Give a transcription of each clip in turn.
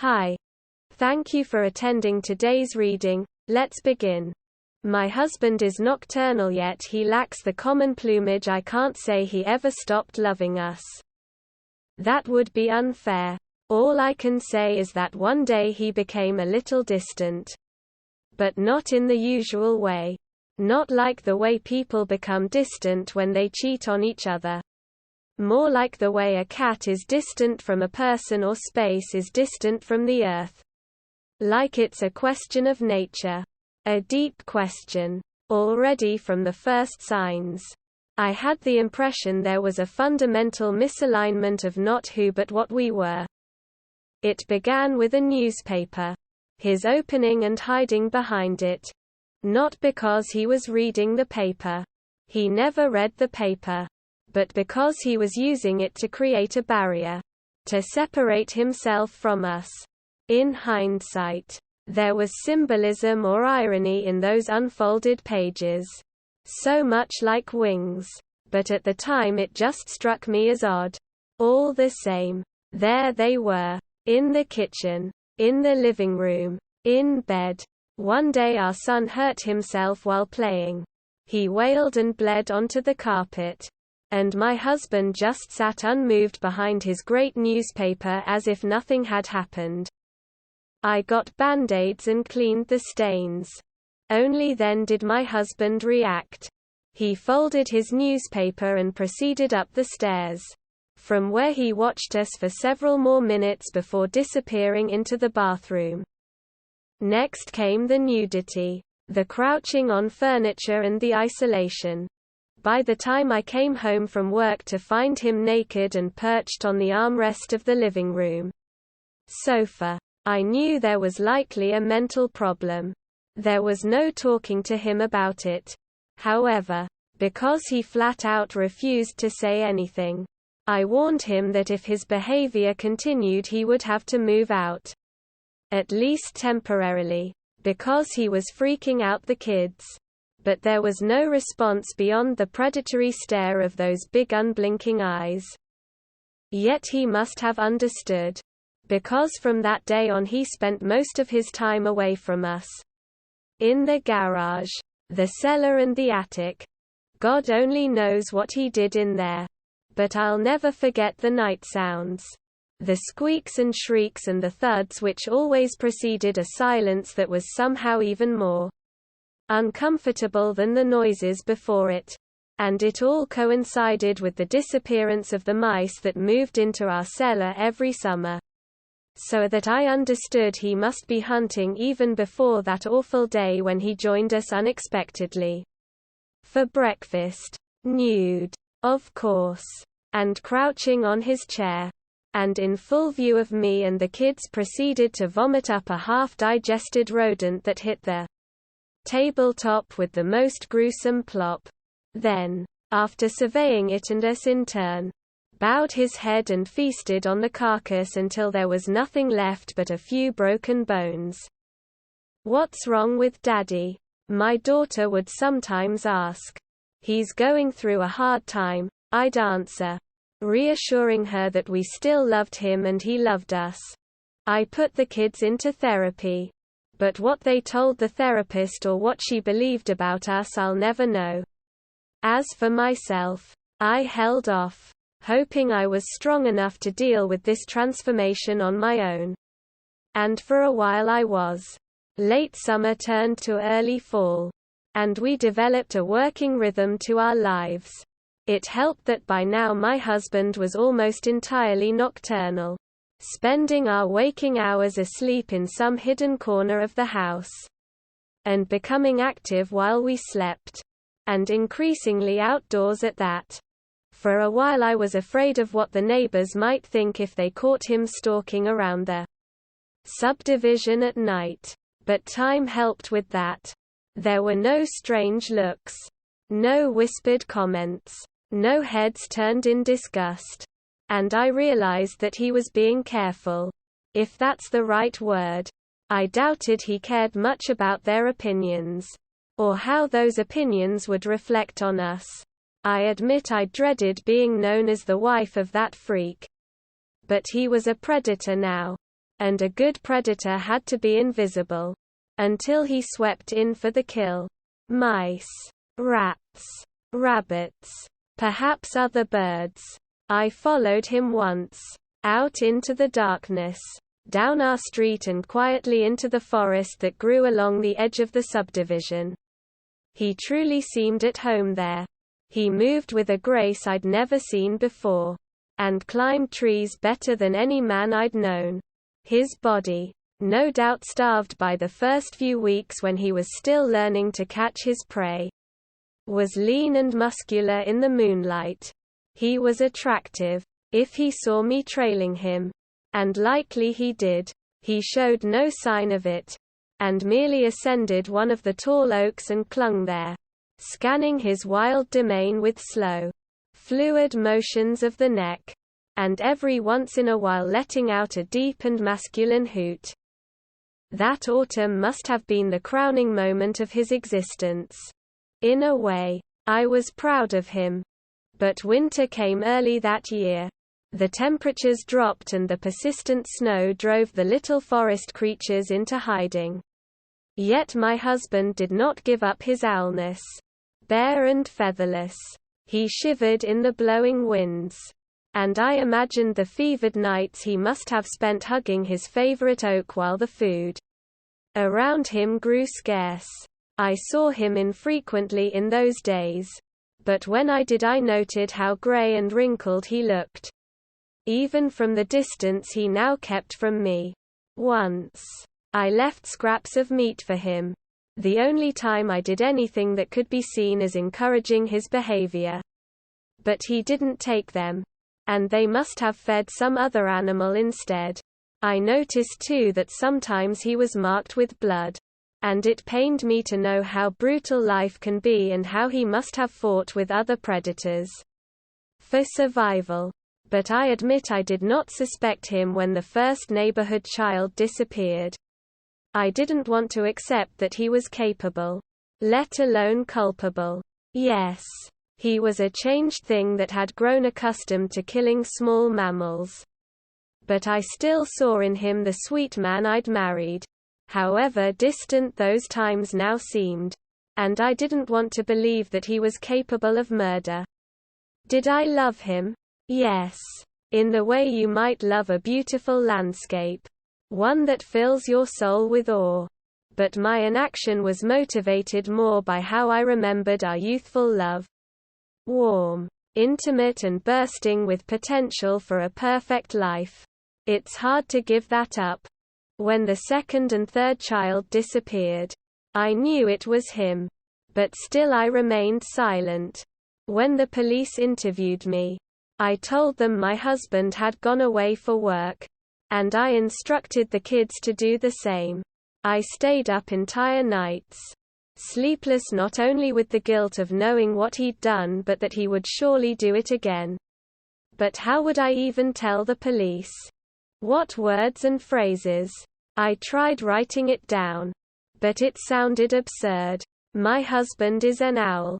Hi. Thank you for attending today's reading. Let's begin. My husband is nocturnal, yet he lacks the common plumage. I can't say he ever stopped loving us. That would be unfair. All I can say is that one day he became a little distant. But not in the usual way. Not like the way people become distant when they cheat on each other. More like the way a cat is distant from a person or space is distant from the earth. Like it's a question of nature. A deep question. Already from the first signs, I had the impression there was a fundamental misalignment of not who but what we were. It began with a newspaper. His opening and hiding behind it. Not because he was reading the paper. He never read the paper. But because he was using it to create a barrier. To separate himself from us. In hindsight, there was symbolism or irony in those unfolded pages. So much like wings. But at the time it just struck me as odd. All the same, there they were. In the kitchen. In the living room. In bed. One day our son hurt himself while playing. He wailed and bled onto the carpet. And my husband just sat unmoved behind his great newspaper as if nothing had happened. I got band-aids and cleaned the stains. Only then did my husband react. He folded his newspaper and proceeded up the stairs. From where he watched us for several more minutes before disappearing into the bathroom. Next came the nudity, the crouching on furniture and the isolation. By the time I came home from work to find him naked and perched on the armrest of the living room sofa, I knew there was likely a mental problem. There was no talking to him about it. However, because he flat out refused to say anything, I warned him that if his behavior continued he would have to move out. At least temporarily. Because he was freaking out the kids. But there was no response beyond the predatory stare of those big unblinking eyes. Yet he must have understood. Because from that day on he spent most of his time away from us. In the garage, the cellar and the attic. God only knows what he did in there. But I'll never forget the night sounds. The squeaks and shrieks and the thuds which always preceded a silence that was somehow even more uncomfortable than the noises before it. And it all coincided with the disappearance of the mice that moved into our cellar every summer. So that I understood he must be hunting even before that awful day when he joined us unexpectedly. For breakfast. Nude. Of course. And crouching on his chair. And in full view of me and the kids proceeded to vomit up a half-digested rodent that hit the tabletop with the most gruesome plop. Then, after surveying it and us in turn, bowed his head and feasted on the carcass until there was nothing left but a few broken bones. "What's wrong with Daddy?" my daughter would sometimes ask. "He's going through a hard time," I'd answer, reassuring her that we still loved him and he loved us. I put the kids into therapy. But what they told the therapist or what she believed about us I'll never know. As for myself, I held off, hoping I was strong enough to deal with this transformation on my own. And for a while I was. Late summer turned to early fall. And we developed a working rhythm to our lives. It helped that by now my husband was almost entirely nocturnal. Spending our waking hours asleep in some hidden corner of the house. And becoming active while we slept. And increasingly outdoors at that. For a while I was afraid of what the neighbors might think if they caught him stalking around the subdivision at night. But time helped with that. There were no strange looks. No whispered comments. No heads turned in disgust. And I realized that he was being careful. If that's the right word. I doubted he cared much about their opinions. Or how those opinions would reflect on us. I admit I dreaded being known as the wife of that freak. But he was a predator now. and a good predator had to be invisible. Until he swept in for the kill. Mice, rats, rabbits, perhaps other birds. I followed him once, out into the darkness, down our street and quietly into the forest that grew along the edge of the subdivision. He truly seemed at home there. He moved with a grace I'd never seen before, and climbed trees better than any man I'd known. His body, no doubt starved by the first few weeks when he was still learning to catch his prey, was lean and muscular in the moonlight. He was attractive, if he saw me trailing him. And likely he did. He showed no sign of it, and merely ascended one of the tall oaks and clung there, scanning his wild domain with slow, fluid motions of the neck, and every once in a while letting out a deep and masculine hoot. That autumn must have been the crowning moment of his existence. In a way, I was proud of him. But winter came early that year. The temperatures dropped and the persistent snow drove the little forest creatures into hiding. Yet my husband did not give up his owlness. Bare and featherless, he shivered in the blowing winds. And I imagined the fevered nights he must have spent hugging his favorite oak while the food around him grew scarce. I saw him infrequently in those days. But when I did, I noted how gray and wrinkled he looked. Even from the distance he now kept from me. Once, I left scraps of meat for him. The only time I did anything that could be seen as encouraging his behavior. But he didn't take them. And they must have fed some other animal instead. I noticed too that sometimes he was marked with blood. And it pained me to know how brutal life can be and how he must have fought with other predators for survival. But I admit I did not suspect him when the first neighborhood child disappeared. I didn't want to accept that he was capable, let alone culpable. Yes, he was a changed thing that had grown accustomed to killing small mammals. But I still saw in him the sweet man I'd married. However distant those times now seemed. And I didn't want to believe that he was capable of murder. Did I love him? Yes. In the way you might love a beautiful landscape. One that fills your soul with awe. But my inaction was motivated more by how I remembered our youthful love. Warm, intimate and bursting with potential for a perfect life. It's hard to give that up. When the second and third child disappeared, I knew it was him. But still I remained silent. When the police interviewed me, I told them my husband had gone away for work. And I instructed the kids to do the same. I stayed up entire nights, sleepless not only with the guilt of knowing what he'd done but that he would surely do it again. But how would I even tell the police? What words and phrases? I tried writing it down. But it sounded absurd. My husband is an owl.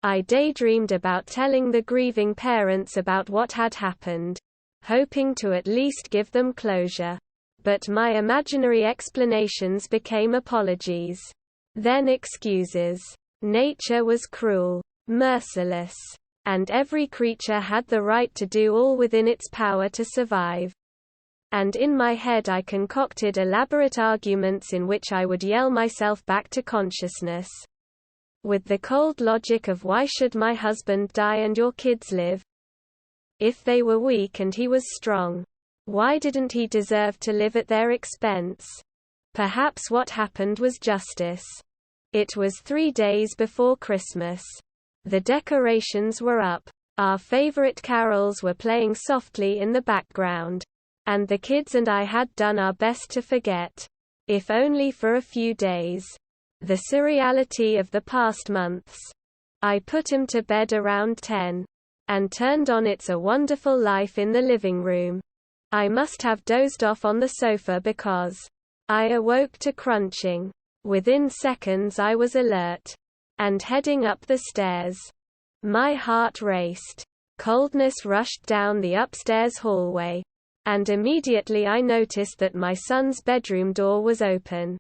I daydreamed about telling the grieving parents about what had happened, hoping to at least give them closure. But my imaginary explanations became apologies. Then excuses. Nature was cruel, merciless, and every creature had the right to do all within its power to survive. And in my head I concocted elaborate arguments in which I would yell myself back to consciousness. With the cold logic of why should my husband die and your kids live? If they were weak and he was strong, why didn't he deserve to live at their expense? Perhaps what happened was justice. It was 3 days before Christmas. The decorations were up. Our favorite carols were playing softly in the background. And the kids and I had done our best to forget, if only for a few days, the surreality of the past months. I put him to bed around 10. And turned on It's a Wonderful Life in the living room. I must have dozed off on the sofa because I awoke to crunching. Within seconds I was alert. And heading up the stairs. My heart raced. Coldness rushed down the upstairs hallway. and immediately I noticed that my son's bedroom door was open.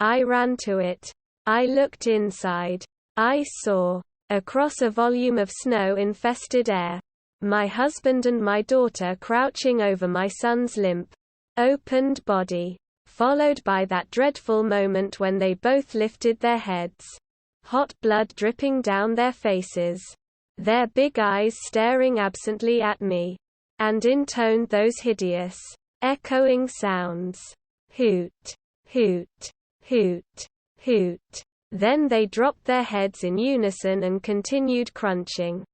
I ran to it. I looked inside. I saw, across a volume of snow-infested air, my husband and my daughter crouching over my son's limp, opened body, followed by that dreadful moment when they both lifted their heads, hot blood dripping down their faces, their big eyes staring absently at me, and intoned those hideous, echoing sounds. Hoot, hoot, hoot, hoot. Then they dropped their heads in unison and continued crunching.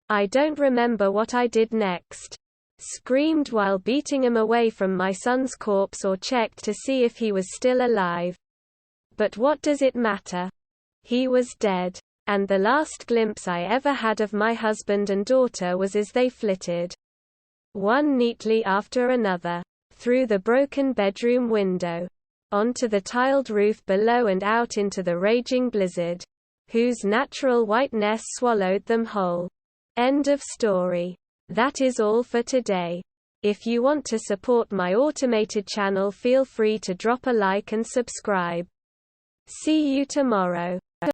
I don't remember what I did next. Screamed while beating him away from my son's corpse or checked to see if he was still alive. But what does it matter? He was dead. And the last glimpse I ever had of my husband and daughter was as they flitted, one neatly after another, through the broken bedroom window, onto the tiled roof below and out into the raging blizzard, whose natural whiteness swallowed them whole. End of story. That is all for today. If you want to support my automated channel, feel free to drop a like and subscribe. See you tomorrow.